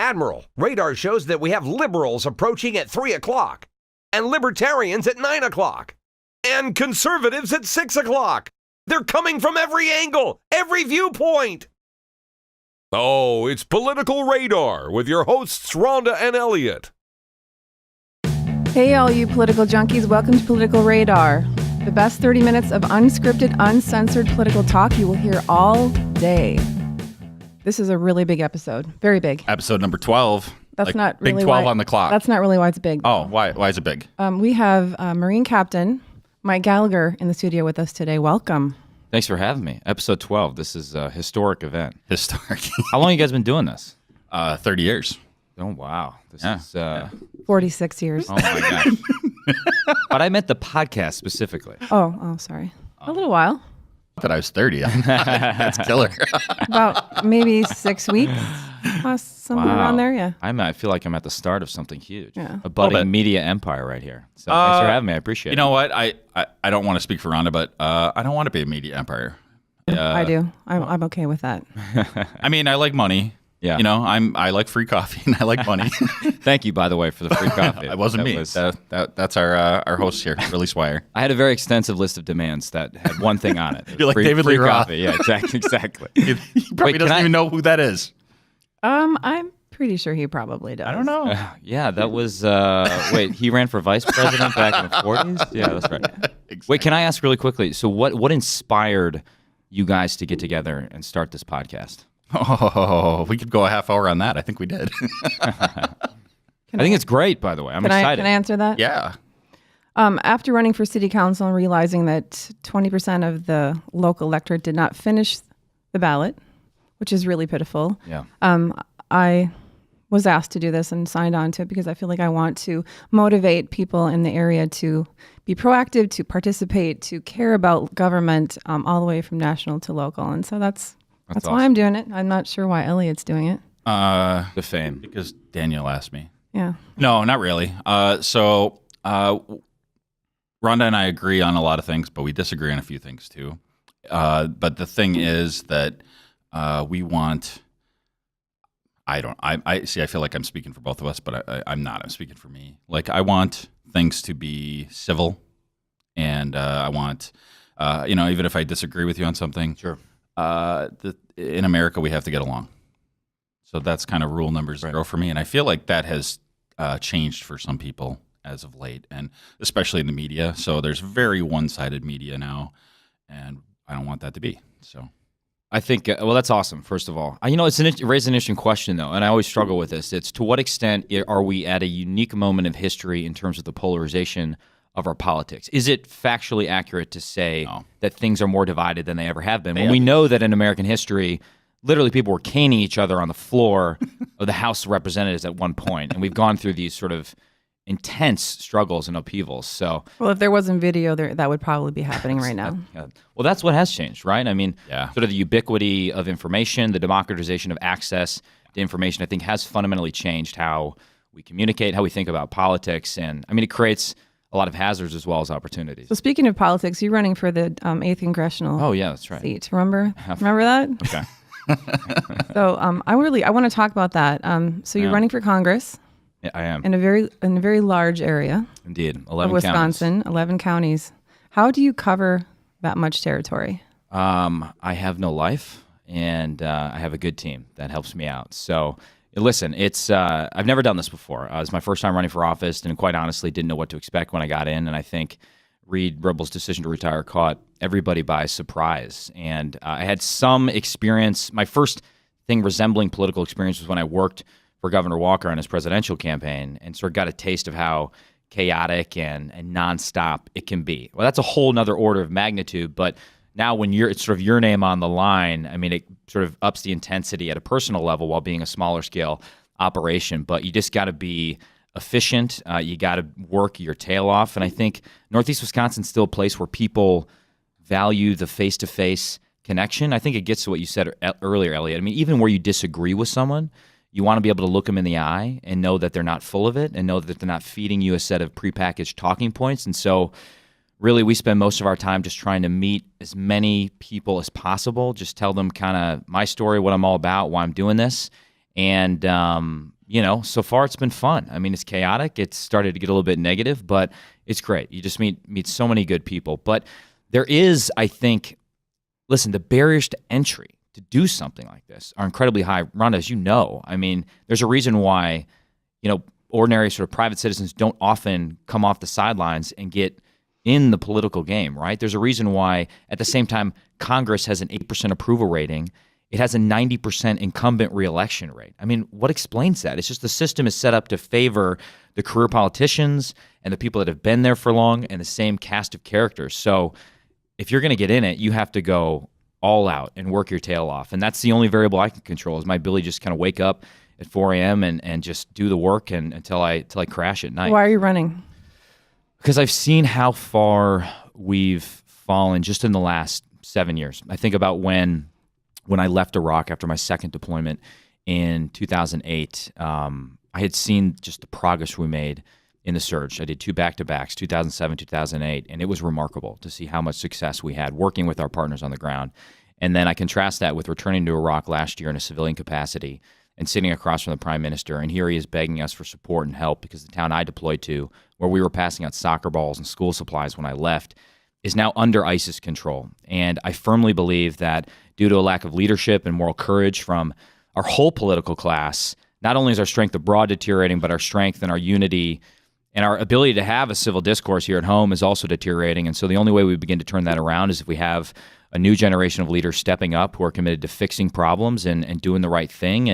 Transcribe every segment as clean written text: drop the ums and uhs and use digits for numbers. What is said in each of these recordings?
Admiral, radar shows that we have liberals approaching at 3 o'clock, and libertarians at 9 o'clock, and conservatives at 6 o'clock. They're coming from every angle, every viewpoint. Oh, it's Political Radar with your hosts, Rhonda and Elliot. Hey, all you political junkies. Welcome to Political Radar, the best 30 minutes of unscripted, uncensored political talk you will hear all day. This is a really big episode. Very big. Episode number 12. That's not really big 12 why, on the clock. That's not really why it's big. Oh, why is it big? We have Marine Captain Mike Gallagher in the studio with us today. Welcome. Thanks for having me. Episode 12. This is a historic event. Historic. How long have you guys been doing this? 30 years. Oh, wow. This is... 46 years. Oh, my gosh. But I meant the podcast specifically. Oh, sorry. A little while. That I was 30. That's killer. About maybe 6 weeks. Somewhere around there, yeah. I feel like I'm at the start of something huge. Yeah. A budding media empire right here. So thanks for having me. I appreciate it. You know what? I don't want to speak for Rhonda, but I don't want to be a media empire. I do. I'm okay with that. I mean, I like money. Yeah. You know, I like free coffee and I like money. Thank you, by the way, for the free coffee. It wasn't me. That's our host here, Release Wire. I had a very extensive list of demands that had one thing on it. You're like David Lee free Roth. coffee. Yeah, exactly. He probably doesn't even know who that is. I'm pretty sure he probably does. I don't know. Yeah, that was, wait, he ran for vice president back in the 40s? Yeah, that's right. Exactly. Wait, can I ask really quickly, so what inspired you guys to get together and start this podcast? Oh, we could go a half hour on that. I think we did. I think it's great, by the way. I'm excited. Can I answer that? Yeah. After running for city council and realizing that 20% of the local electorate did not finish the ballot, which is really pitiful. Yeah. I was asked to do this and signed on to it because I feel like I want to motivate people in the area to be proactive, to participate, to care about government all the way from national to local. And so that's awesome. Why I'm doing it. I'm not sure why Elliot's doing it. The fame. Because Danielle asked me. Yeah. No, not really. So Rhonda and I agree on a lot of things, but we disagree on a few things too. But the thing is that we want... I feel like I'm speaking for both of us, but I'm not. I'm speaking for me. Like, I want things to be civil, and I want, even if I disagree with you on something, sure. In America, we have to get along. So that's kind of rule number 0 for me. And I feel like that has changed for some people as of late, and especially in the media. So there's very one-sided media now, and I don't want that to be. So I think, well, that's awesome, first of all. It raises an interesting question, though, and I always struggle with this. It's to what extent are we at a unique moment of history in terms of the polarization of our politics? Is it factually accurate to say that things are more divided than they ever have been? When we know that in American history, literally people were caning each other on the floor of the House of Representatives at one point, and we've gone through these sort of intense struggles and upheavals. So, well, if there wasn't video, that would probably be happening right now. Well, that's what has changed, right? I mean, yeah. Sort of the ubiquity of information, the democratization of access to information, I think has fundamentally changed how we communicate, how we think about politics. And I mean, it creates a lot of hazards as well as opportunities. So speaking of politics, you're running for the 8th congressional that's right. seat. Remember that? Okay. So I want to talk about that. So you're running for Congress. Yeah, I am. In a very large area. Indeed. 11 Wisconsin, counties. 11 counties. How do you cover that much territory? I have no life, and I have a good team that helps me out. So listen, it's I've never done this before. It's my first time running for office, and quite honestly didn't know what to expect when I got in. And I think Reid Ribble's decision to retire caught everybody by surprise. And I had some experience. My first thing resembling political experience was when I worked for Governor Walker on his presidential campaign, and sort of got a taste of how chaotic and nonstop it can be. Well, that's a whole nother order of magnitude, but now when it's sort of your name on the line, I mean, it sort of ups the intensity at a personal level while being a smaller scale operation, but you just got to be efficient. You got to work your tail off, and I think Northeast Wisconsin's still a place where people value the face-to-face connection. I think it gets to what you said earlier, Elliot. I mean, even where you disagree with someone, you want to be able to look them in the eye and know that they're not full of it and know that they're not feeding you a set of prepackaged talking points. And so really we spend most of our time just trying to meet as many people as possible, just tell them kind of my story, what I'm all about, why I'm doing this, And, so far it's been fun. I mean, it's chaotic. It's started to get a little bit negative, but it's great. You just meet so many good people. But there is, I think, listen, the barriers to entry to do something like this are incredibly high. Rhonda, as you know, I mean, there's a reason why, ordinary sort of private citizens don't often come off the sidelines and get in the political game, right? There's a reason why, at the same time, Congress has an 8% approval rating. It has a 90% incumbent reelection rate. I mean, what explains that? It's just the system is set up to favor the career politicians and the people that have been there for long and the same cast of characters. So if you're going to get in it, you have to go all out and work your tail off. And that's the only variable I can control is my ability to just kind of wake up at 4 a.m. and just do the work until I crash at night. Why are you running? Because I've seen how far we've fallen just in the last 7 years. I think about when I left Iraq after my second deployment in 2008, I had seen just the progress we made in the surge. I did 2 back-to-backs, 2007, 2008, and it was remarkable to see how much success we had working with our partners on the ground. And then I contrast that with returning to Iraq last year in a civilian capacity and sitting across from the Prime Minister, and here he is begging us for support and help because the town I deployed to, where we were passing out soccer balls and school supplies when I left, is now under ISIS control. And I firmly believe that due to a lack of leadership and moral courage from our whole political class, not only is our strength abroad deteriorating, but our strength and our unity and our ability to have a civil discourse here at home is also deteriorating. And so the only way we begin to turn that around is if we have a new generation of leaders stepping up who are committed to fixing problems and doing the right thing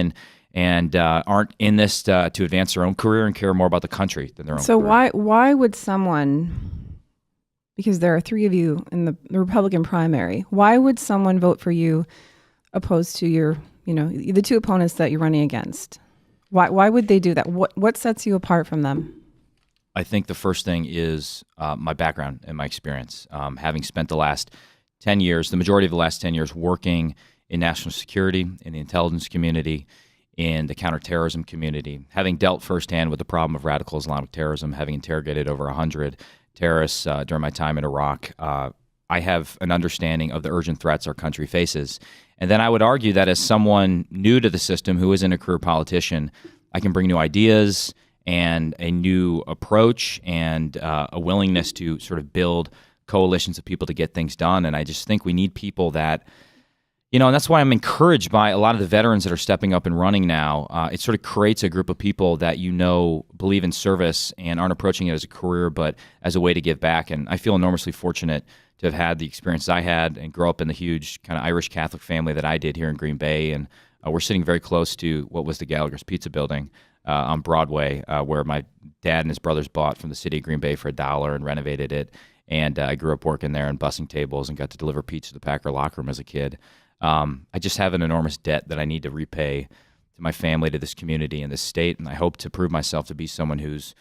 and aren't in this to advance their own career and care more about the country than their own career. So why would someone, because there are 3 of you in the Republican primary, why would someone vote for you opposed to your, the 2 opponents that you're running against? Why would they do that? What sets you apart from them? I think the first thing is my background and my experience. Having spent the last 10 years, the majority of the last 10 years working in national security, in the intelligence community, in the counterterrorism community, having dealt firsthand with the problem of radical Islamic terrorism, having interrogated over 100 terrorists during my time in Iraq, I have an understanding of the urgent threats our country faces. And then I would argue that as someone new to the system who isn't a career politician, I can bring new ideas and a new approach and a willingness to sort of build coalitions of people to get things done. And I just think we need people that, and that's why I'm encouraged by a lot of the veterans that are stepping up and running now. It sort of creates a group of people that believe in service and aren't approaching it as a career, but as a way to give back. And I feel enormously fortunate to have had the experiences I had and grow up in the huge kind of Irish Catholic family that I did here in Green Bay. And we're sitting very close to what was the Gallagher's Pizza Building on Broadway, where my dad and his brothers bought from the city of Green Bay for $1 and renovated it. And I grew up working there and bussing tables and got to deliver pizza to the Packer locker room as a kid. I just have an enormous debt that I need to repay to my family, to this community, and this state. And I hope to prove myself to be someone who's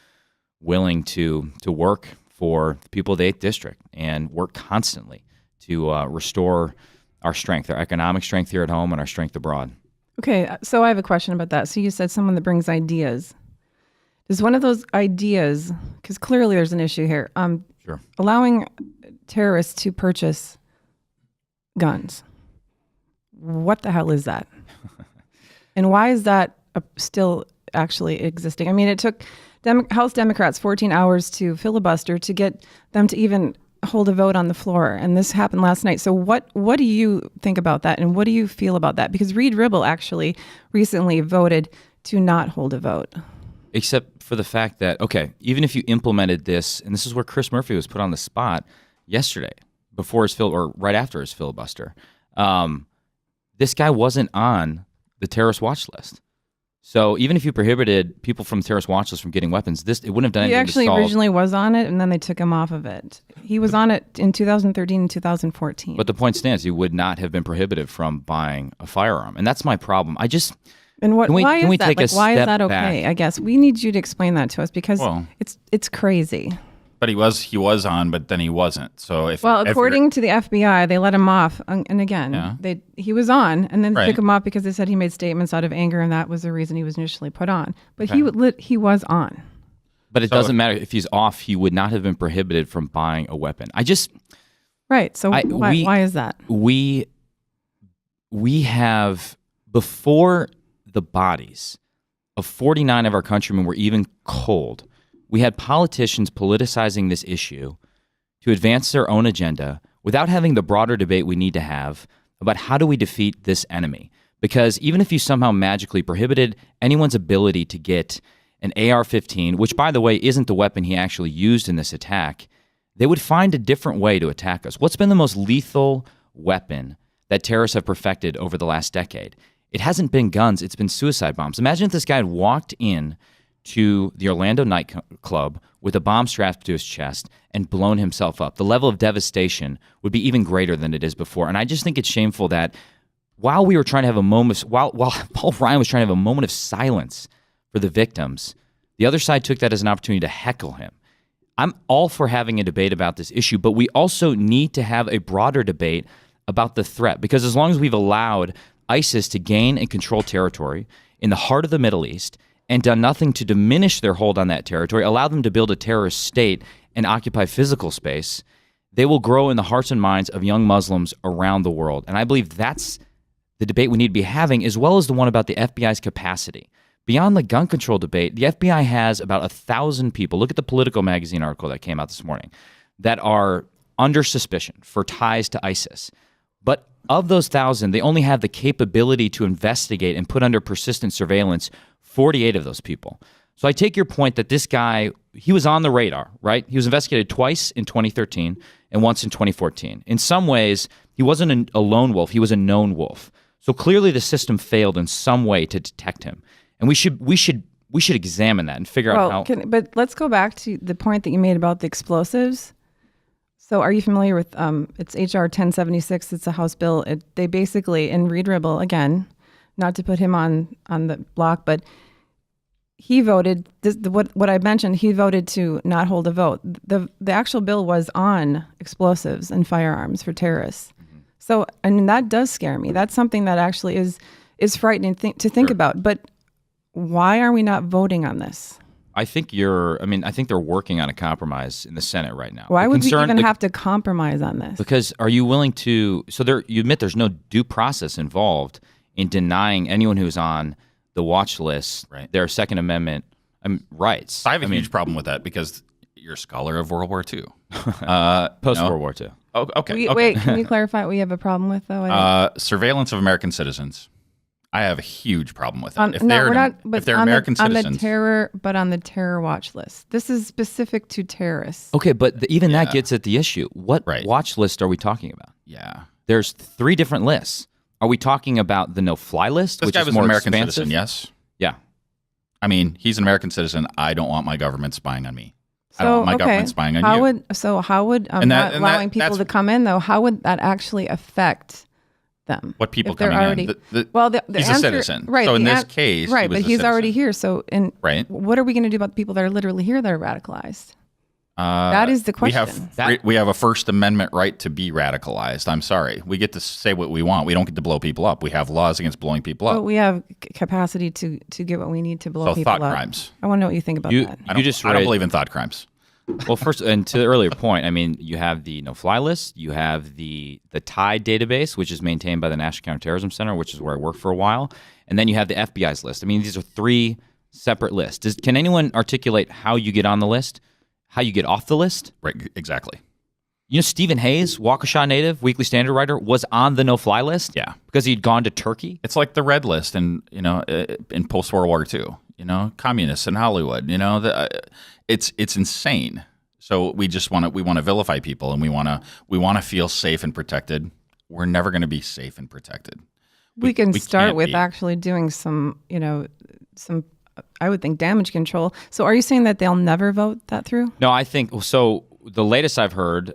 willing to work for the people of the 8th District and work constantly to restore our strength, our economic strength here at home and our strength abroad. Okay, so I have a question about that. So you said someone that brings ideas. Does one of those ideas, because clearly there's an issue here, Sure. allowing terrorists to purchase guns, what the hell is that? And why is that still actually existing? I mean, it took House Democrats 14 hours to filibuster to get them to even hold a vote on the floor, and this happened last night. So what do you think about that, and what do you feel about that? Because Reid Ribble actually recently voted to not hold a vote. Except for the fact that, okay, even if you implemented this, and this is where Chris Murphy was put on the spot yesterday, before his or right after his filibuster, this guy wasn't on the terrorist watch list. So even if you prohibited people from the terrorist watch list from getting weapons, it wouldn't have done anything to solve. He actually originally was on it, and then they took him off of it. He was on it in 2013 and 2014. But the point stands, he would not have been prohibited from buying a firearm. And that's my problem. Why is that? Take why is that okay? back? I guess we need you to explain that to us because it's crazy. But he was on, but then he wasn't. So according to the FBI, they let him off, and again, he was on, and then they took him off because they said he made statements out of anger, and that was the reason he was initially put on. But he was on. But it doesn't matter if he's off; he would not have been prohibited from buying a weapon. Right. So why is that? We have, before the bodies of 49 of our countrymen were even cold, we had politicians politicizing this issue to advance their own agenda without having the broader debate we need to have about how do we defeat this enemy. Because even if you somehow magically prohibited anyone's ability to get an AR-15, which, by the way, isn't the weapon he actually used in this attack, they would find a different way to attack us. What's been the most lethal weapon that terrorists have perfected over the last decade? It hasn't been guns, it's been suicide bombs. Imagine if this guy had walked in to the Orlando nightclub with a bomb strapped to his chest and blown himself up. The level of devastation would be even greater than it is before. And I just think it's shameful that while we were trying to have a moment, while Paul Ryan was trying to have a moment of silence for the victims, the other side took that as an opportunity to heckle him. I'm all for having a debate about this issue, but we also need to have a broader debate about the threat, because as long as we've allowed ISIS to gain and control territory in the heart of the Middle East and done nothing to diminish their hold on that territory, allow them to build a terrorist state and occupy physical space, they will grow in the hearts and minds of young Muslims around the world. And I believe that's the debate we need to be having, as well as the one about the FBI's capacity. Beyond the gun control debate, the FBI has about 1,000 people. Look at the Politico magazine article that came out this morning that are under suspicion for ties to ISIS. But of those 1,000, they only have the capability to investigate and put under persistent surveillance 48 of those people. So I take your point that this guy, he was on the radar, right? He was investigated twice in 2013 and once in 2014. In some ways, he wasn't a lone wolf. He was a known wolf. So clearly the system failed in some way to detect him. And we should examine that and figure out how. But let's go back to the point that you made about the explosives. So are you familiar with, it's H.R. 1076, it's a House bill. They basically, and Reid Ribble, again, not to put him on the block, but he voted, what I mentioned, he voted to not hold a vote. The actual bill was on explosives and firearms for terrorists. Mm-hmm. So, I mean, that does scare me. That's something that actually is frightening to think about. But why are we not voting on this? I think they're working on a compromise in the Senate right now. Why would we even have to compromise on this? Because are you willing to, you admit there's no due process involved in denying anyone who's on the watch list their Second Amendment rights. I have a huge problem with that because you're a scholar of World War II. Post-World War II. Oh, okay. Wait, can you clarify what we have a problem with, though? Surveillance of American citizens. I have a huge problem with it. If they're American citizens. On the terror watch list. This is specific to terrorists. Okay, but even that gets at the issue. What watch list are we talking about? Yeah. There's 3 different lists. Are we talking about the no-fly list, which is more an American citizen, yes? Yeah. I mean, he's an American citizen. I don't want my government spying on me. I don't want my government spying on you. How would not allowing people to come in, though, how would that actually affect them? What people coming in? He's a citizen. Right. So in this case, right, but he's already here. So, right. What are we going to do about the people that are literally here that are radicalized? That is the question. We have a First Amendment right to be radicalized. I'm sorry. We get to say what we want. We don't get to blow people up. We have laws against blowing people up. But we have capacity to get what we need to blow people up. So thought crimes. I want to know what you think about that. I don't believe in thought crimes. Well, first, and to the earlier point, I mean, you have the no-fly list. You have the TIDE database, which is maintained by the National Counterterrorism Center, which is where I worked for a while. And then you have the FBI's list. I mean, these are 3 separate lists. Can anyone articulate how you get on the list? How you get off the list? Right, exactly. You know, Stephen Hayes, Waukesha native, Weekly Standard writer, was on the no-fly list. Yeah, because he'd gone to Turkey. It's like the red list, in post-World War II. Communists in Hollywood. It's insane. So we want to vilify people, and we want to feel safe and protected. We're never going to be safe and protected. We can start with actually doing some I would think damage control. So are you saying that they'll never vote that through? No, I think so. The latest I've heard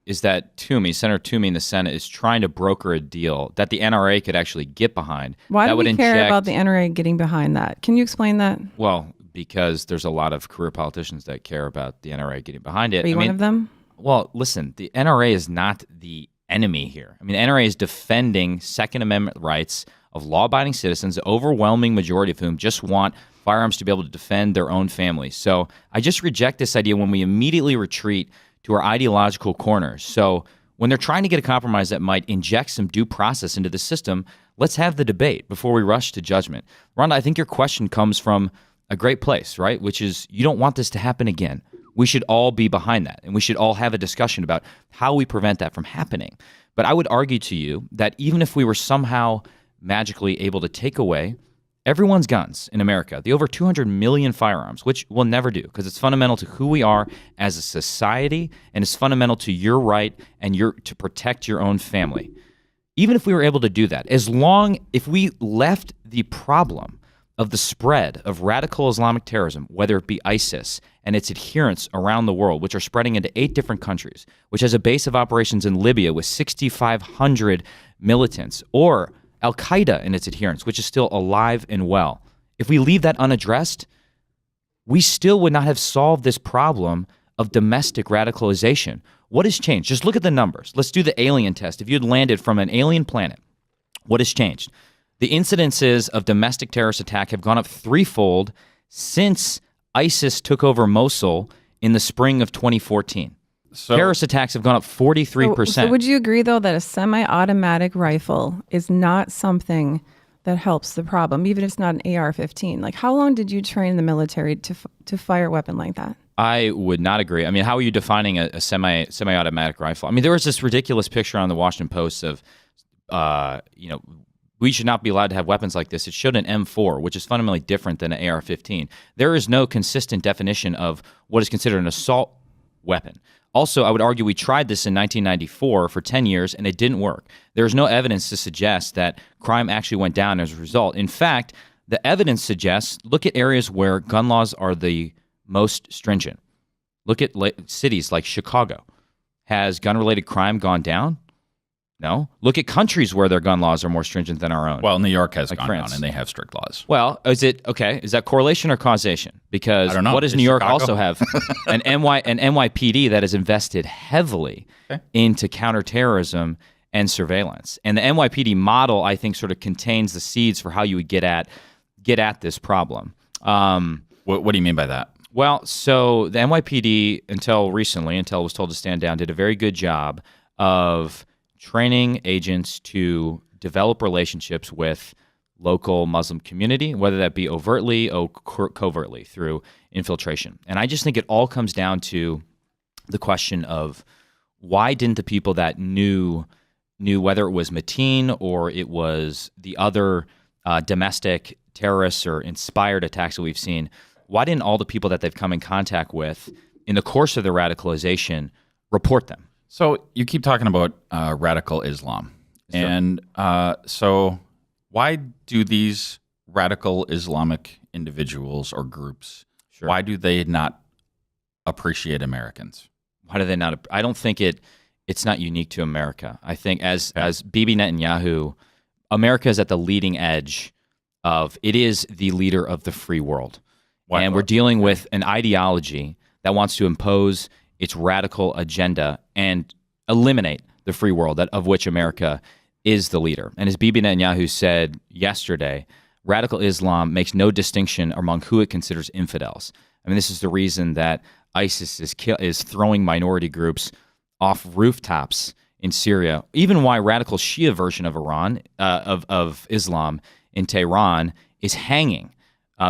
is that Senator Toomey in the Senate is trying to broker a deal that the NRA could actually get behind. Why do we care about the NRA getting behind that? Can you explain that? Well, because there's a lot of career politicians that care about the NRA getting behind it. Are you one of them? Well, listen, the NRA is not the enemy here. I mean, the NRA is defending Second Amendment rights of law-abiding citizens, the overwhelming majority of whom just want firearms to be able to defend their own families. So I just reject this idea when we immediately retreat to our ideological corners. So when they're trying to get a compromise that might inject some due process into the system, Let's have the debate before we rush to judgment. Rhonda, I think your question comes from a great place, right? Which is, you don't want this to happen again. We should all be behind that, and we should all have a discussion about how we prevent that from happening. But I would argue to you that even if we were somehow magically able to take away everyone's guns in America, the over 200 million firearms, which we'll never do because it's fundamental to who we are as a society, and it's fundamental to your right and to protect your own family. Even if we were able to do that, if we left the problem of the spread of radical Islamic terrorism, whether it be ISIS and its adherents around the world, which are spreading into 8 different countries, which has a base of operations in Libya with 6,500 militants, or Al-Qaeda and its adherents, which is still alive and well. If we leave that unaddressed, we still would not have solved this problem of domestic radicalization. What has changed? Just look at the numbers. Let's do the alien test. If you had landed from an alien planet, what has changed? The incidences of domestic terrorist attack have gone up 3-fold since ISIS took over Mosul in the spring of 2014. Terrorist attacks have gone up 43%. So would you agree, though, that a semi-automatic rifle is not something that helps the problem, even if it's not an AR-15? Like, how long did you train in the military to fire a weapon like that? I would not agree. I mean, how are you defining a semi-automatic rifle? I mean, there was this ridiculous picture on the Washington Post of, we should not be allowed to have weapons like this. It showed an M4, which is fundamentally different than an AR-15. There is no consistent definition of what is considered an assault weapon. Also, I would argue we tried this in 1994 for 10 years, and it didn't work. There is no evidence to suggest that crime actually went down as a result. In fact, the evidence suggests, look at areas where gun laws are the most stringent. Look at cities like Chicago. Has gun-related crime gone down? No. Look at countries where their gun laws are more stringent than our own. Well, New York has like gone France. down, and they have strict laws. Well, is that correlation or causation? Because I don't know. What does New York also have? an NYPD that is invested heavily into counterterrorism and surveillance. And the NYPD model, I think, sort of contains the seeds for how you would get at this problem. What do you mean by that? Well, so the NYPD, until recently, until it was told to stand down, did a very good job of training agents to develop relationships with local Muslim community, whether that be overtly or covertly through infiltration. And I just think it all comes down to the question of why didn't the people that knew whether it was Mateen or it was the other domestic terrorists or inspired attacks that we've seen, why didn't all the people that they've come in contact with in the course of their radicalization report them? So you keep talking about radical Islam. Sure. And so why do these radical Islamic individuals or groups, why do they not appreciate Americans? Why do they not? I don't think it's not unique to America. I think as Bibi Netanyahu, America is at the leading edge of, it is the leader of the free world. And we're dealing with an ideology that wants to impose its radical agenda and eliminate the free world of which America is the leader. And as Bibi Netanyahu said yesterday, radical Islam makes no distinction among who it considers infidels. I mean, this is the reason that ISIS is throwing minority groups off rooftops in Syria. Even why radical Shia version of Iran, of Islam in Tehran is hanging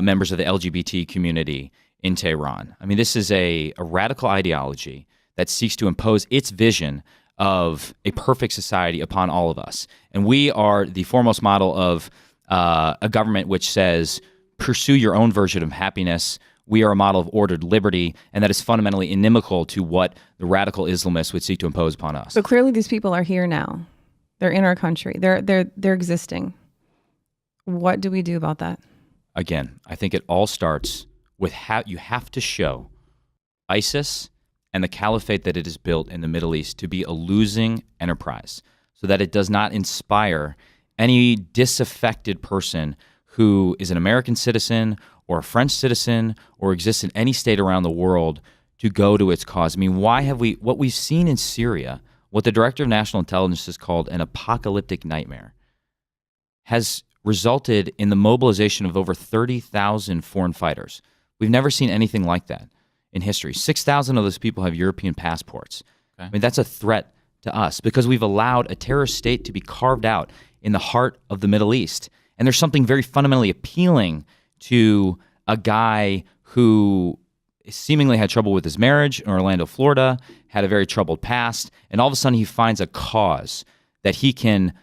members of the LGBT community in Tehran. I mean, this is a radical ideology that seeks to impose its vision of a perfect society upon all of us. And we are the foremost model of a government which says, pursue your own version of happiness. We are a model of ordered liberty, and that is fundamentally inimical to what the radical Islamists would seek to impose upon us. So clearly these people are here now. They're in our country. They're existing. What do we do about that? Again, I think it all starts with how you have to show ISIS and the caliphate that it has built in the Middle East to be a losing enterprise, so that it does not inspire any disaffected person who is an American citizen or a French citizen or exists in any state around the world to go to its cause. I mean, what we've seen in Syria, what the Director of National Intelligence has called an apocalyptic nightmare, has resulted in the mobilization of over 30,000 foreign fighters. We've never seen anything like that in history. 6,000 of those people have European passports. Okay. I mean, that's a threat to us because we've allowed a terrorist state to be carved out in the heart of the Middle East. And there's something very fundamentally appealing to a guy who seemingly had trouble with his marriage in Orlando, Florida, had a very troubled past, and all of a sudden he finds a cause that he can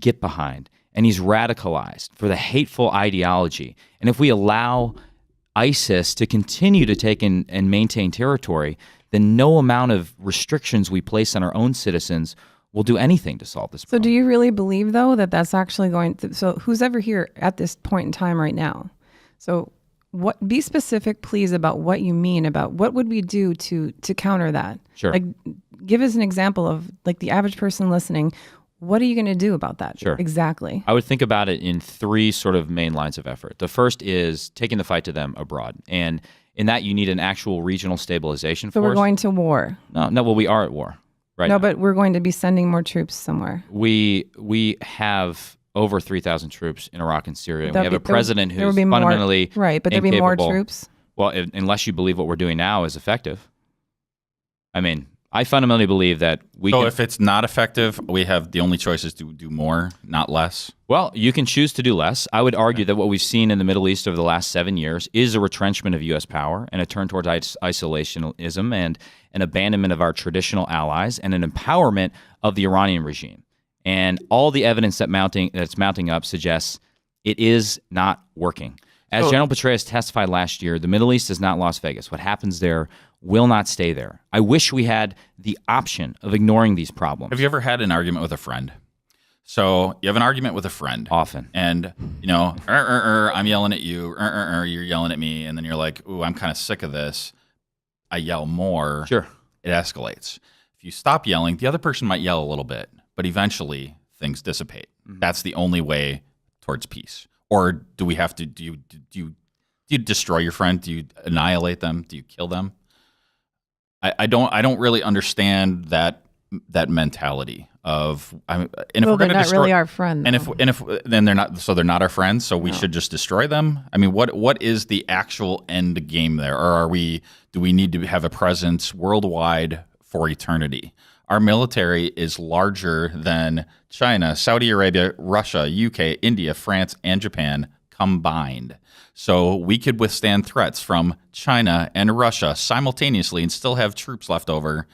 get behind, and he's radicalized for the hateful ideology. And if we allow ISIS to continue to take and maintain territory, then no amount of restrictions we place on our own citizens will do anything to solve this problem. So do you really believe, though, that that's actually going to... So who's ever here at this point in time right now? So be specific, please, about what you mean, about what would we do to counter that? Sure. Like, give us an example of, like, the average person listening. What are you going to do about that? Sure. Exactly. I would think about it in three sort of main lines of effort. The first is taking the fight to them abroad. And in that, you need an actual regional stabilization So force. we're going to war. No, well, we are at war right now. No, but we're going to be sending more troops somewhere. We have over 3,000 troops in Iraq and Syria. We have a president there would who's be fundamentally more, right, but there'd be more incapable. troops. Well, unless you believe what we're doing now is effective. I mean, I fundamentally believe that we So can... if it's not effective, we have the only choice is to do more, not less. Well, you can choose to do less. I would argue that what we've seen in the Middle East over the last 7 years is a retrenchment of U.S. power and a turn towards isolationism and an abandonment of our traditional allies and an empowerment of the Iranian regime. And all the evidence that's mounting up suggests it is not working. As General Petraeus testified last year, the Middle East is not Las Vegas. What happens there will not stay there. I wish we had the option of ignoring these problems. Have you ever had an argument with a friend? So you have an argument with a friend. Often. And, you know, I'm yelling at you, you're yelling at me, and then you're like, ooh, I'm kind of sick of this. I yell more. Sure. It escalates. If you stop yelling, the other person might yell a little bit, but eventually things dissipate. Mm-hmm. That's the only way towards peace. Or do we have to, do you destroy your friend? Do you annihilate them? Do you kill them? I don't really understand that mentality of, and if Well, we're going they're to not really our friend. and if then they're not our friends, so we should just destroy them. I mean, what is the actual end game there, or do we need to have a presence worldwide for eternity? Our military is larger than China, Saudi Arabia, Russia, UK, India, France, and Japan combined. So we could withstand threats from China and Russia simultaneously and still have troops left over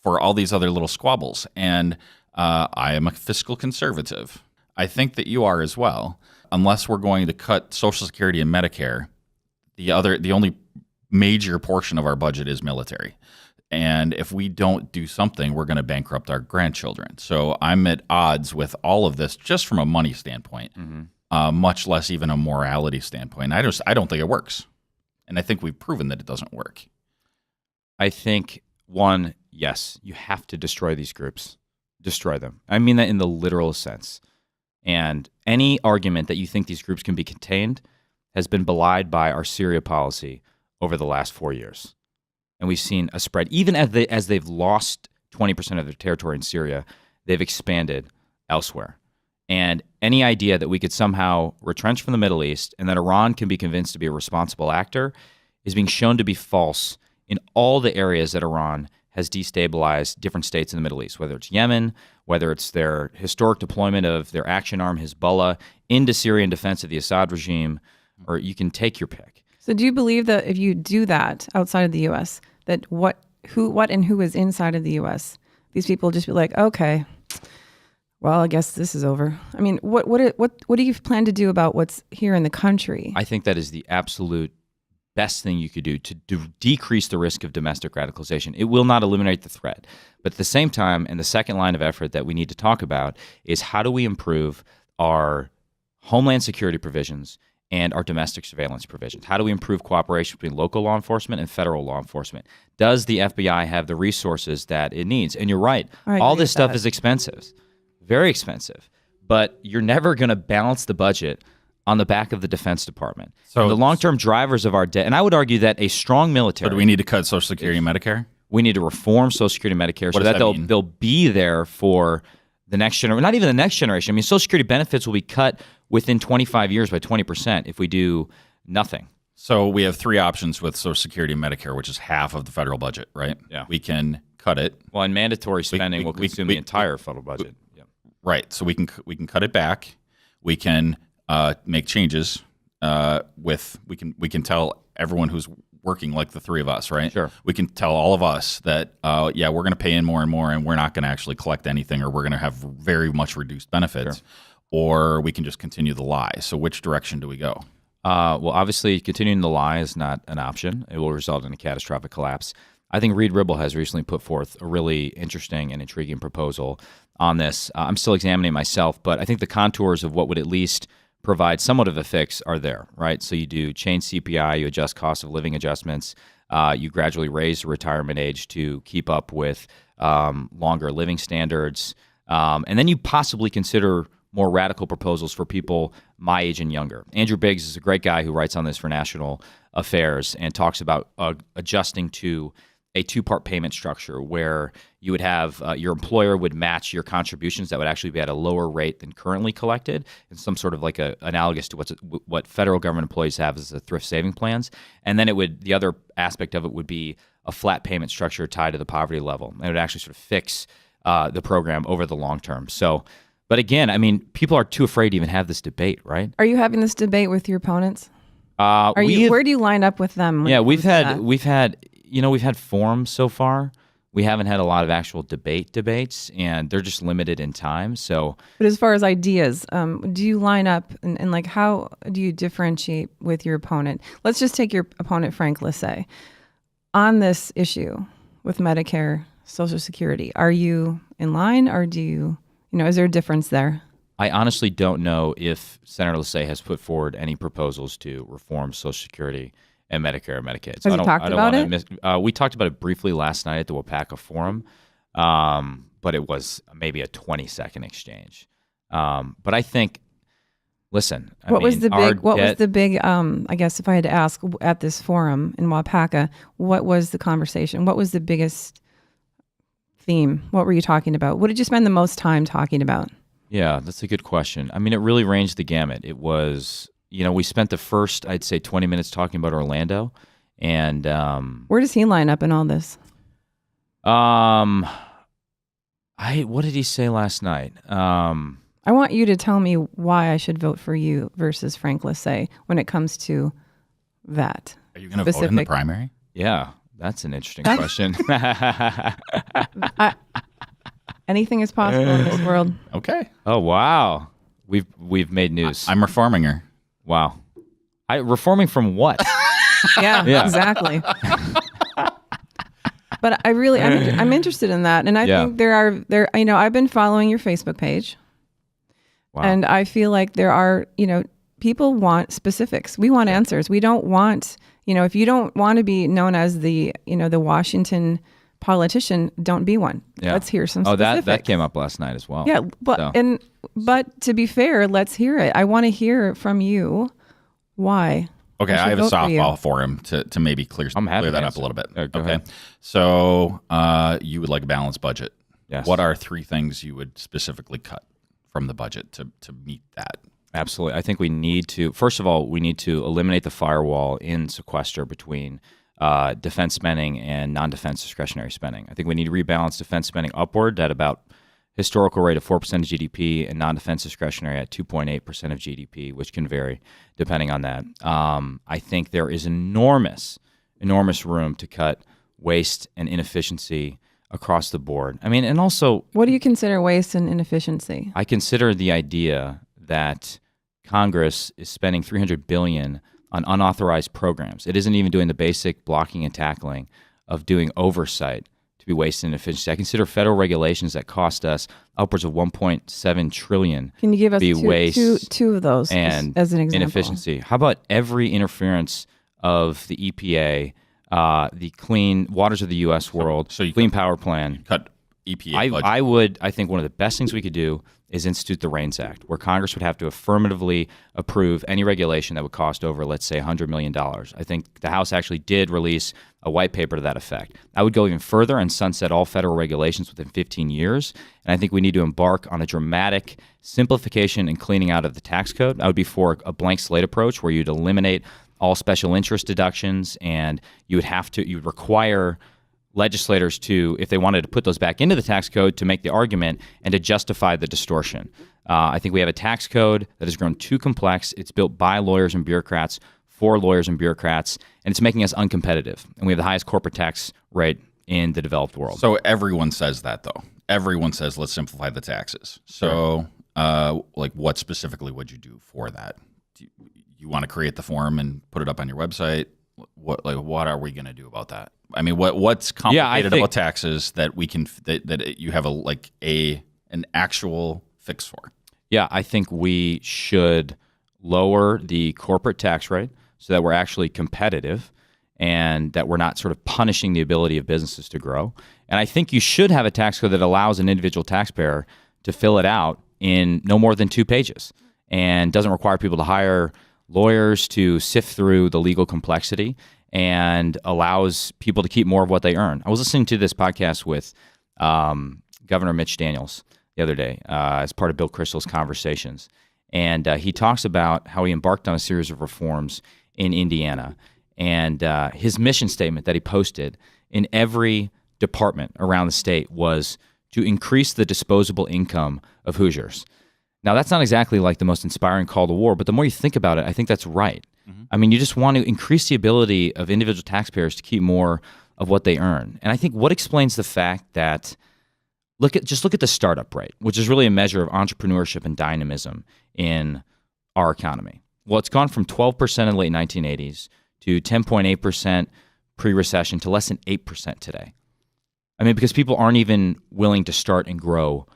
for all these other little squabbles. And I am a fiscal conservative. I think that you are as well. Unless we're going to cut Social Security and Medicare, the only major portion of our budget is military. And if we don't do something, we're going to bankrupt our grandchildren. So I'm at odds with all of this just from a money standpoint, much less even a morality standpoint. I don't think it works. And I think we've proven that it doesn't work. I think, one, yes, you have to destroy these groups. Destroy them. I mean that in the literal sense. And any argument that you think these groups can be contained has been belied by our Syria policy over the last 4 years. And we've seen a spread. Even as they've lost 20% of their territory in Syria, they've expanded elsewhere. And any idea that we could somehow retrench from the Middle East and that Iran can be convinced to be a responsible actor is being shown to be false in all the areas that Iran has destabilized different states in the Middle East, whether it's Yemen, whether it's their historic deployment of their action arm Hezbollah into Syria in defense of the Assad regime, or you can take your pick. So do you believe that if you do that outside of the U.S., that what and who is inside of the U.S., these people will just be like, okay, well, I guess this is over. I mean, what do you plan to do about what's here in the country? I think that is the absolute best thing you could do to decrease the risk of domestic radicalization. It will not eliminate the threat. But at the same time, and the second line of effort that we need to talk about is how do we improve our homeland security provisions and our domestic surveillance provisions? How do we improve cooperation between local law enforcement and federal law enforcement? Does the FBI have the resources that it needs? And you're right, all this stuff is expensive, very expensive, but you're never going to balance the budget on the back of the Defense Department. So the long-term drivers of our debt, and I would argue that a strong military... So do we need to cut Social Security and Medicare? We need to reform Social Security and Medicare so that they'll be there for the next generation, not even the next generation. I mean, Social Security benefits will be cut within 25 years by 20% if we do nothing. So we have three options with Social Security and Medicare, which is half of the federal budget, right? Yeah. We can cut it. Well, and mandatory spending will consume the entire federal budget. Right. So we can cut it back. We can make changes. We can tell everyone who's working, like the three of us, right? Sure. We can tell all of us that we're going to pay in more and more, and we're not going to actually collect anything, or we're going to have very much reduced benefits. Sure. Or we can just continue the lie. So which direction do we go? Well, obviously, continuing the lie is not an option. It will result in a catastrophic collapse. I think Reid Ribble has recently put forth a really interesting and intriguing proposal on this. I'm still examining it myself, but I think the contours of what would at least provide somewhat of a fix are there, right? So you do change CPI, you adjust cost of living adjustments, you gradually raise the retirement age to keep up with longer living standards, and then you possibly consider more radical proposals for people my age and younger. Andrew Biggs is a great guy who writes on this for National Affairs and talks about adjusting to a two-part payment structure where you would have your employer would match your contributions that would actually be at a lower rate than currently collected, and some sort of like analogous to what federal government employees have as the thrift saving plans. And then the other aspect of it would be a flat payment structure tied to the poverty level. And it would actually sort of fix the program over the long term. So, but again, I mean, people are too afraid to even have this debate, right? Are you having this debate with your opponents? Where do you line up with them? Yeah, we've had forums so far. We haven't had a lot of actual debates, and they're just limited in time. So, but as far as ideas, do you line up and like how do you differentiate with your opponent? Let's just take your opponent, Frank Lissay, on this issue with Medicare, Social Security. Are you in line, or do you? Is there a difference there? I honestly don't know if Senator Lissay has put forward any proposals to reform Social Security and Medicare and Medicaid. So has he talked about it? We talked about it briefly last night at the Wapaka Forum, but it was maybe a 20-second exchange. But I think, listen, what was the big? I guess if I had to ask at this forum in Wapaka, what was the conversation? What was the biggest theme? What were you talking about? What did you spend the most time talking about? Yeah, that's a good question. I mean, it really ranged the gamut. It was, we spent the first, I'd say, 20 minutes talking about Orlando, and where does he line up in all this? What did he say last night? I want you to tell me why I should vote for you versus Frank Lissay when it comes to that. Are you going to vote in the primary? Yeah. That's an interesting question. Anything is possible in this world. Okay. Oh wow, we've made news. I'm reforming her. Wow, reforming from what? yeah, exactly. But I'm interested in that, and I think there. I've been following your Facebook page, and I feel like there are people want specifics. We want answers. We don't want. If you don't want to be known as the Washington politician, don't be one. Yeah. Let's hear some specifics. That came up last night as well. Yeah, but to be fair, let's hear it. I want to hear from you why. Okay, I have a softball for him to maybe clear that up a little bit. Go ahead. So you would like a balanced budget. Yes. What are 3 things you would specifically cut from the budget to meet that? Absolutely. I think we need to, first of all, eliminate the firewall in sequester between defense spending and non-defense discretionary spending. I think we need to rebalance defense spending upward at about historical rate of 4% of GDP and non-defense discretionary at 2.8% of GDP, which can vary depending on that. I think there is enormous room to cut waste and inefficiency across the board. I mean, and also... What do you consider waste and inefficiency? I consider the idea that Congress is spending $300 billion on unauthorized programs. It isn't even doing the basic blocking and tackling of doing oversight to be waste and inefficiency. I consider federal regulations that cost us upwards of $1.7 trillion. Can you give us two of those and as an example? Inefficiency. How about every interference of the EPA, the Clean Waters of the U.S. World, Clean Power Plan? Cut EPA budget. I think one of the best things we could do is institute the RAINS Act, where Congress would have to affirmatively approve any regulation that would cost over, let's say, $100 million. I think the House actually did release a white paper to that effect. I would go even further and sunset all federal regulations within 15 years. And I think we need to embark on a dramatic simplification and cleaning out of the tax code. I would be for a blank slate approach where you'd eliminate all special interest deductions, and you would require legislators to, if they wanted to put those back into the tax code, to make the argument and to justify the distortion. I think we have a tax code that has grown too complex. It's built by lawyers and bureaucrats for lawyers and bureaucrats, and it's making us uncompetitive. And we have the highest corporate tax rate in the developed world. So everyone says that, though. Everyone says, let's simplify the taxes. So, like, what specifically would you do for that? Do you want to create the form and put it up on your website? What are we going to do about that? I mean, what's complicated about taxes that we can that you have an actual fix for? Yeah, I think we should lower the corporate tax rate so that we're actually competitive and that we're not sort of punishing the ability of businesses to grow. And I think you should have a tax code that allows an individual taxpayer to fill it out in no more than 2 pages and doesn't require people to hire lawyers to sift through the legal complexity and allows people to keep more of what they earn. I was listening to this podcast with Governor Mitch Daniels the other day as part of Bill Kristol's Conversations. And he talks about how he embarked on a series of reforms in Indiana. And his mission statement that he posted in every department around the state was to increase the disposable income of Hoosiers. Now, that's not exactly like the most inspiring call to war, but the more you think about it, I think that's right. Mm-hmm. I mean, you just want to increase the ability of individual taxpayers to keep more of what they earn. And I think what explains the fact that look at the startup rate, which is really a measure of entrepreneurship and dynamism in our economy. Well, it's gone from 12% in the late 1980s to 10.8% pre-recession to less than 8% today. I mean, because people aren't even willing to start and grow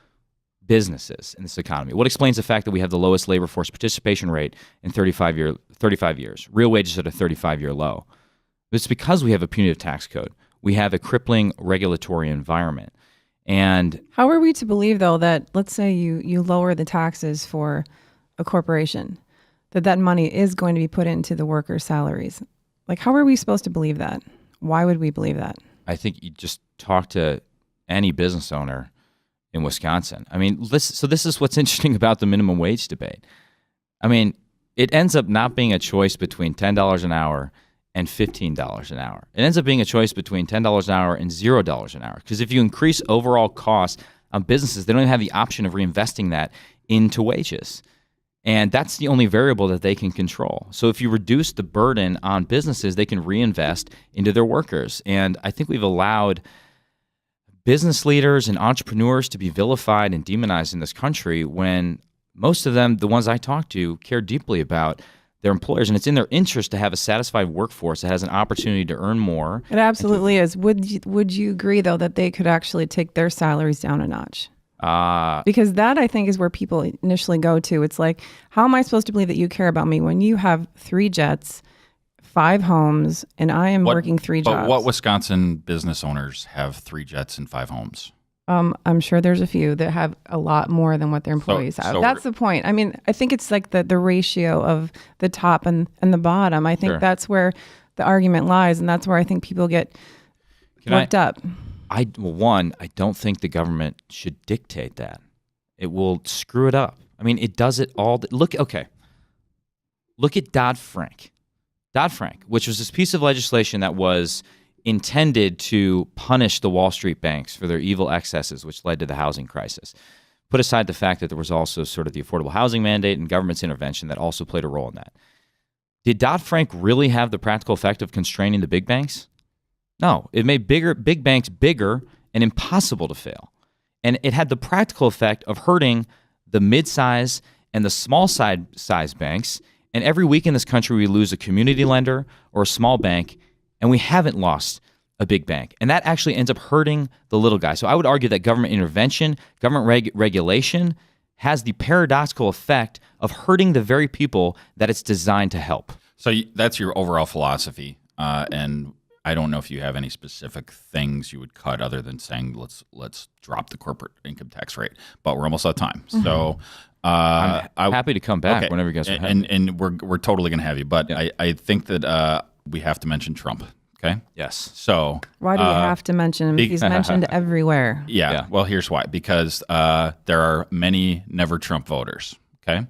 businesses in this economy. What explains the fact that we have the lowest labor force participation rate in 35 years? Real wages at a 35-year low. It's because we have a punitive tax code. We have a crippling regulatory environment. And how are we to believe, though, that let's say you lower the taxes for a corporation, that money is going to be put into the workers' salaries? Like, how are we supposed to believe that? Why would we believe that? I think you just talk to any business owner in Wisconsin. I mean, this is what's interesting about the minimum wage debate. I mean, it ends up not being a choice between $10 an hour and $15 an hour. It ends up being a choice between $10 an hour and $0 an hour. Because if you increase overall costs on businesses, they don't even have the option of reinvesting that into wages. And that's the only variable that they can control. So if you reduce the burden on businesses, they can reinvest into their workers. And I think we've allowed business leaders and entrepreneurs to be vilified and demonized in this country when most of them, the ones I talk to, care deeply about their employers. And it's in their interest to have a satisfied workforce that has an opportunity to earn more. It absolutely is. Would you agree, though, that they could actually take their salaries down a notch? Because that, I think, is where people initially go to. It's like, how am I supposed to believe that you care about me when you have 3 jets, 5 homes, and I am working 3 jobs? But what Wisconsin business owners have 3 jets and 5 homes? I'm sure there's a few that have a lot more than what their employees have. That's the point. I mean, I think it's like the ratio of the top and the bottom. I think that's where the argument lies, and that's where I think people get worked up. I don't think the government should dictate that. It will screw it up. I mean, it does it all. Look at Dodd-Frank. Dodd-Frank, which was this piece of legislation that was intended to punish the Wall Street banks for their evil excesses, which led to the housing crisis. Put aside the fact that there was also sort of the affordable housing mandate and government's intervention that also played a role in that. Did Dodd-Frank really have the practical effect of constraining the big banks? No, it made big banks bigger and impossible to fail. And it had the practical effect of hurting the mid-size and the small-size banks. And every week in this country, we lose a community lender or a small bank, and we haven't lost a big bank. And that actually ends up hurting the little guy. So I would argue that government intervention, government regulation has the paradoxical effect of hurting the very people that it's designed to help. So that's your overall philosophy. And I don't know if you have any specific things you would cut other than saying let's drop the corporate income tax rate. But we're almost out of time. Mm-hmm. So I'm happy to come back whenever you guys are happy. And we're totally going to have you. But yeah. I think that we have to mention Trump. Okay. Yes. So why do you have to mention him? He's mentioned everywhere. Yeah. Well, here's why. Because there are many never Trump voters. Okay.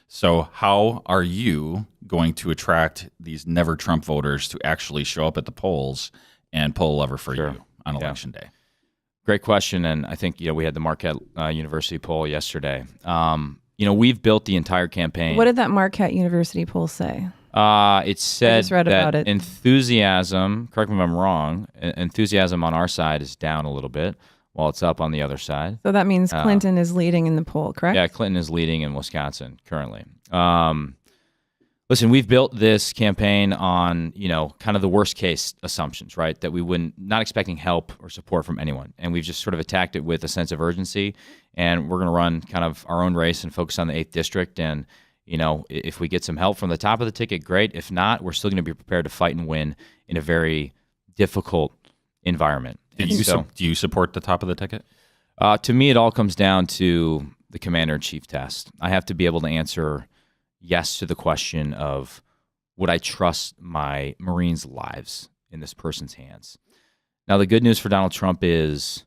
So how are you going to attract these never Trump voters to actually show up at the polls and pull a lever for you? on Election Day? Great question, and I think we had the Marquette University poll yesterday. We've built the entire campaign. What did that Marquette University poll say? It said I just read that about it. enthusiasm, correct me if I'm wrong, enthusiasm on our side is down a little bit while it's up on the other side. So that means Clinton is leading in the poll, correct? Yeah, Clinton is leading in Wisconsin currently. Listen, we've built this campaign on, kind of the worst case assumptions, right? That we not expecting help or support from anyone. And we've just sort of attacked it with a sense of urgency. And we're going to run kind of our own race and focus on the 8th district. And, if we get some help from the top of the ticket, great. If not, we're still going to be prepared to fight and win in a very difficult environment. Do you support the top of the ticket? To me, it all comes down to the commander-in-chief test. I have to be able to answer yes to the question of, would I trust my Marines' lives in this person's hands? Now, the good news for Donald Trump is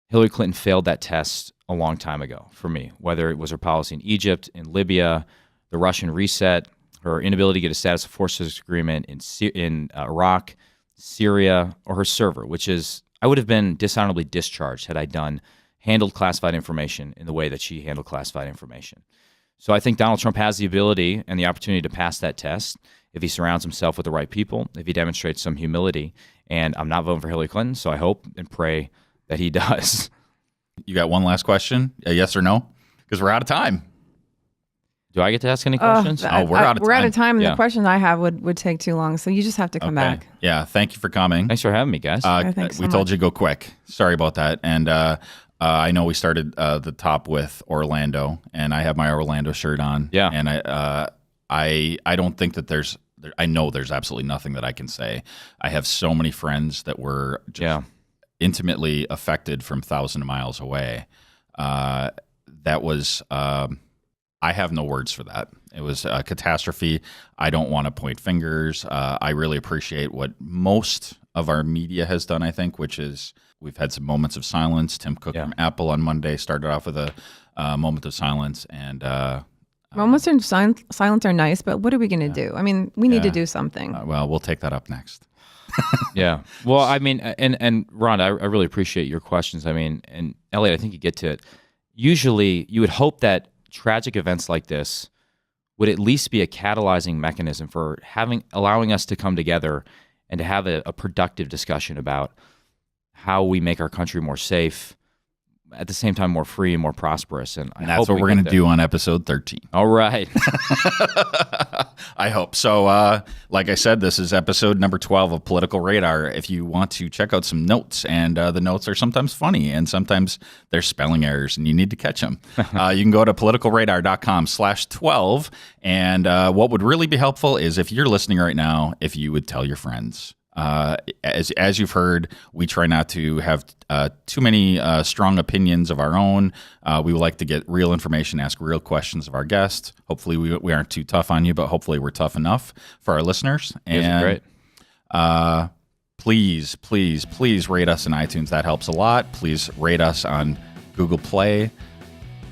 Hillary Clinton failed that test a long time ago for me, whether it was her policy in Egypt, in Libya, the Russian reset, her inability to get a status of forces agreement in Iraq, Syria, or her server, which is, I would have been dishonorably discharged had I handled classified information in the way that she handled classified information. So I think Donald Trump has the ability and the opportunity to pass that test if he surrounds himself with the right people, if he demonstrates some humility. And I'm not voting for Hillary Clinton, so I hope and pray that he does. You got one last question, a yes or no? Because we're out of time. Do I get to ask any questions? we're out of time. We're out of time, and Yeah. the questions I have would take too long, so you just have to come back. Yeah, thank you for coming. Thanks for having me, guys. Thanks so We told much. you to go quick. Sorry about that. And I know we started the top with Orlando, and I have my Orlando shirt on. Yeah. And I don't think that I know there's absolutely nothing that I can say. I have so many friends that were just intimately affected from 1,000 miles away. That was, I have no words for that. It was a catastrophe. I don't want to point fingers. I really appreciate what most of our media has done, I think, which is we've had some moments of silence. Tim Cook from Apple on Monday started off with a moment of silence. And Moments of silence are nice, but what are we going to do? I mean, we need to do something. well, we'll take that up next. Yeah. Well, I mean, and Ron, I really appreciate your questions. I mean, and Elliot, I think you get to it. Usually, you would hope that tragic events like this would at least be a catalyzing mechanism for allowing us to come together and to have a productive discussion about how we make our country more safe, at the same time more free and more prosperous. And that's what we're going to do on episode 13. All right. I hope. So, like I said, this is episode number 12 of Political Radar. If you want to check out some notes, and the notes are sometimes funny, and sometimes there's spelling errors, and you need to catch them. You can go to politicalradar.com/12. And what would really be helpful is if you're listening right now, if you would tell your friends. As you've heard, we try not to have too many strong opinions of our own. We would like to get real information, ask real questions of our guests. Hopefully, we aren't too tough on you, but hopefully we're tough enough for our listeners. Great. Please rate us in iTunes. That helps a lot. Please rate us on Google Play.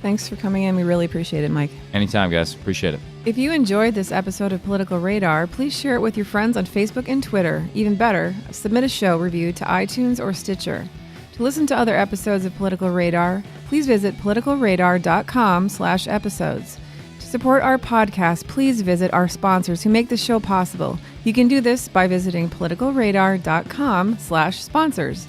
Thanks for coming in. We really appreciate it, Mike. Anytime, guys. Appreciate it. If you enjoyed this episode of Political Radar, please share it with your friends on Facebook and Twitter. Even better, submit a show review to iTunes or Stitcher. To listen to other episodes of Political Radar, please visit politicalradar.com/episodes. To support our podcast, please visit our sponsors who make the show possible. You can do this by visiting politicalradar.com/sponsors.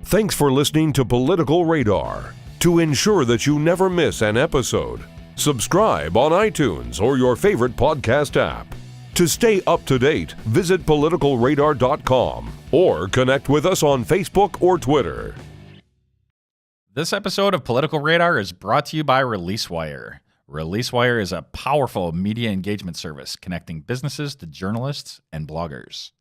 Thanks for listening to Political Radar. To ensure that you never miss an episode, subscribe on iTunes or your favorite podcast app. To stay up to date, visit politicalradar.com or connect with us on Facebook or Twitter. This episode of Political Radar is brought to you by ReleaseWire. ReleaseWire is a powerful media engagement service connecting businesses to journalists and bloggers.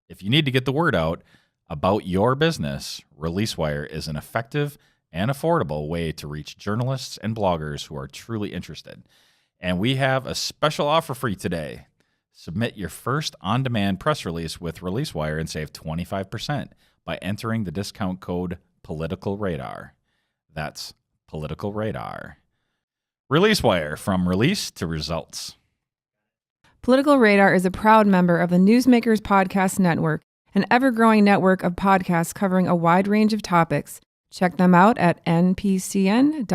If you need to get the word out about your business, ReleaseWire is an effective and affordable way to reach journalists and bloggers who are truly interested. And we have a special offer for you today. Submit your first on-demand press release with ReleaseWire and save 25% by entering the discount code PoliticalRadar. That's PoliticalRadar. ReleaseWire, from release to results. Political Radar is a proud member of the Newsmakers Podcast Network, an ever-growing network of podcasts covering a wide range of topics. Check them out at npcn.tv.